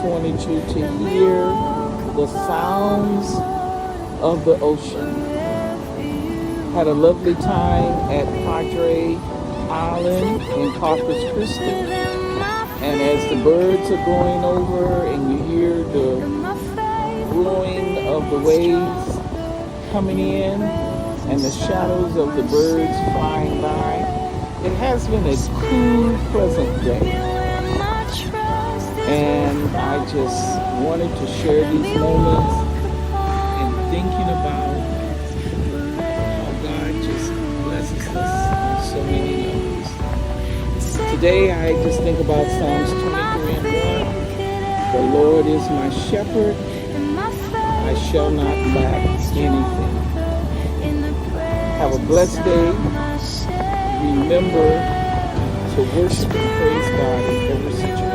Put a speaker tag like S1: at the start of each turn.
S1: wanted you to hear the sounds of the ocean. Had a lovely time at Padre Island in Corpus Christi. And as the birds are going over and you hear the roaring of the waves coming in and the shadows of the birds flying by, it has been a cool, pleasant day. And I just wanted to share these moments and thinking about how God just blesses us on so many levels. Today I just think about Psalms 23:1. The Lord is my shepherd, I shall not lack anything. Have a blessed day. Remember to worship and praise God in every situation.